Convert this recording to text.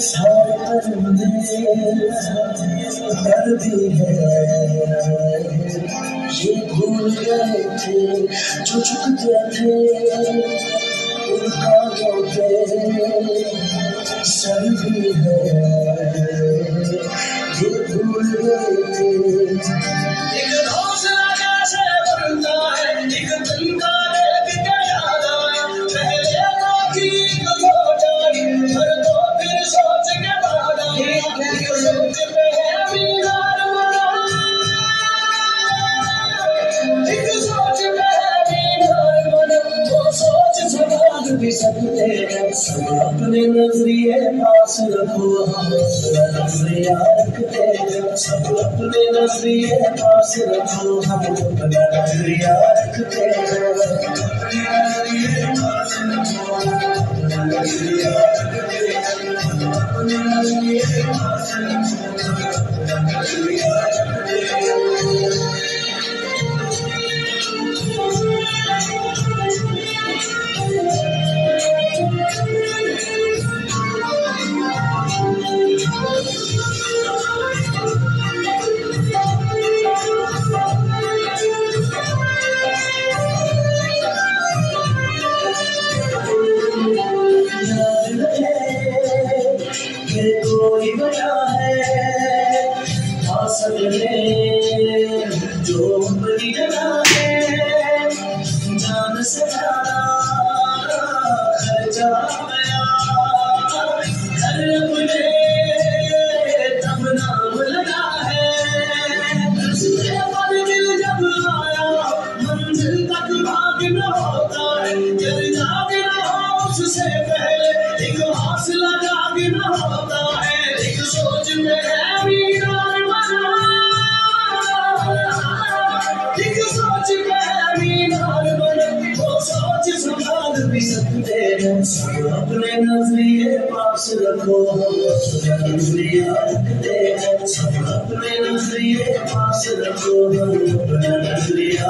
सारे परिंदे डर भी है, ये भूल गए थे जो चुकते थे उन कांटों पे सर भी है, ये भूल गए थे। एक हौसला कैसे बनता है, एक दिन का देख के याद आया, पहले तो ठीक हो जाए पर तो फिर सोच के बाद आया, एक सोच पे है बीमार मना, एक सोच पे है बीमार मना, वो सोच संभाल भी सकते हैं। सब अपने नजरिए पास रखो, हम अपना नजरिया रखते हैं। सब अपने नजरिए पास रखो, हम अपना नजरिया रखते हैं। अपने नजरिए पास रखो, अपना नजरिया रखते हैं। अपने नजरिए पास रखो, अपना नजरिया रखते हैं। ये कोई बचा है आसर में जो बड़ी जगह है, जान से जाना खर्चा गया, घर अपने तब नाम लगा है, उसके बाद दिल जब आया मंजिल तक भागना होता है, जब जागना हो उससे पहले एक हौसला जागना होता है, एक सोच में है मीनार बना, एक सोच में है मीनार बना, वो सोच संभाल भी सकते हैं। सब अपने नजरिए पास रखो, हम अपना नजरिया रखते हैं। सब अपने नजरिए पास रखो, हम अपना नजरिया